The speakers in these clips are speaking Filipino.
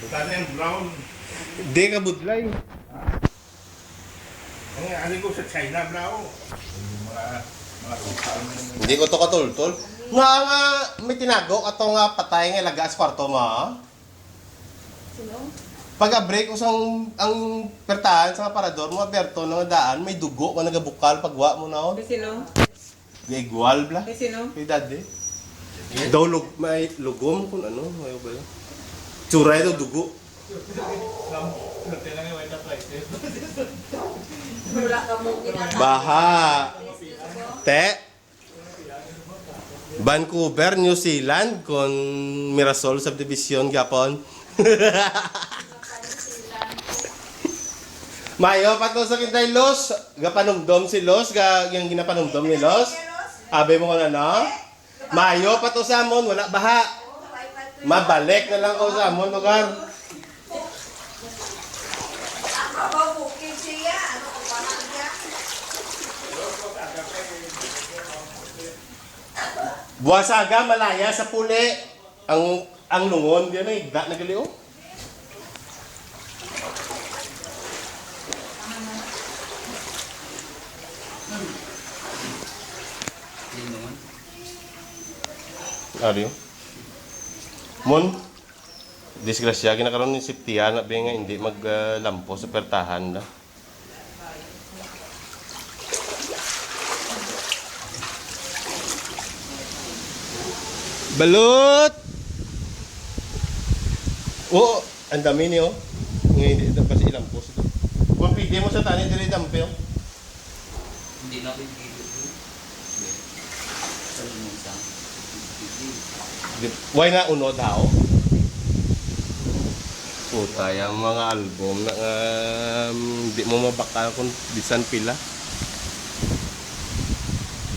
Sana yung brown. Hindi ka budlay. Ang ano ko sa China brown. Yung mga tukal. Hindi ko to katultol. Nga may tinago ato nga patay nga laga sa kwarto mo. Sino? Pag break usang ang pertahan sa aparador mo aberto nga daan may dugo nga nagabukal pagwa mo na on. Sino? Gigual bla. Sino? Kay daddy. Daw may lugom kung ano, mayo ba yun? Tsuray daw dugo. Wala ka mo ginagawa. Baha. Te. Vancouver, New Zealand kon Mirasol Subdivision gapon. Mayo pato sa Kinday Los, gapanumdom si Los, yung ginapanumdom ni Los. Abe mo ko na no? Mayo pato sa amon, wala baha. Mabalik na lang ko sa amon lugar. Buwasaga malaya sa puli. Ang lungon diyan ay igda na gali oh. Ariyo. Mon, disgrasya kinakaroon ni Siptian na nga hindi maglampo sa pertahan na. Balut! Oo, ang dami niyo. Ngayon hindi ito kasi ilampo sa ito. Kung pwede mo sa tani, dili dampi oh. Hindi na pwede. Why na uno daw? Puta, yung mga album na hindi mo mabaka kung bisan pila.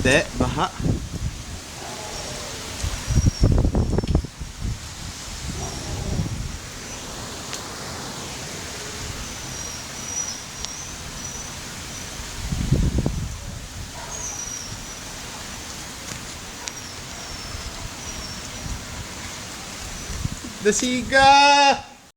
De, baha. Dasiga!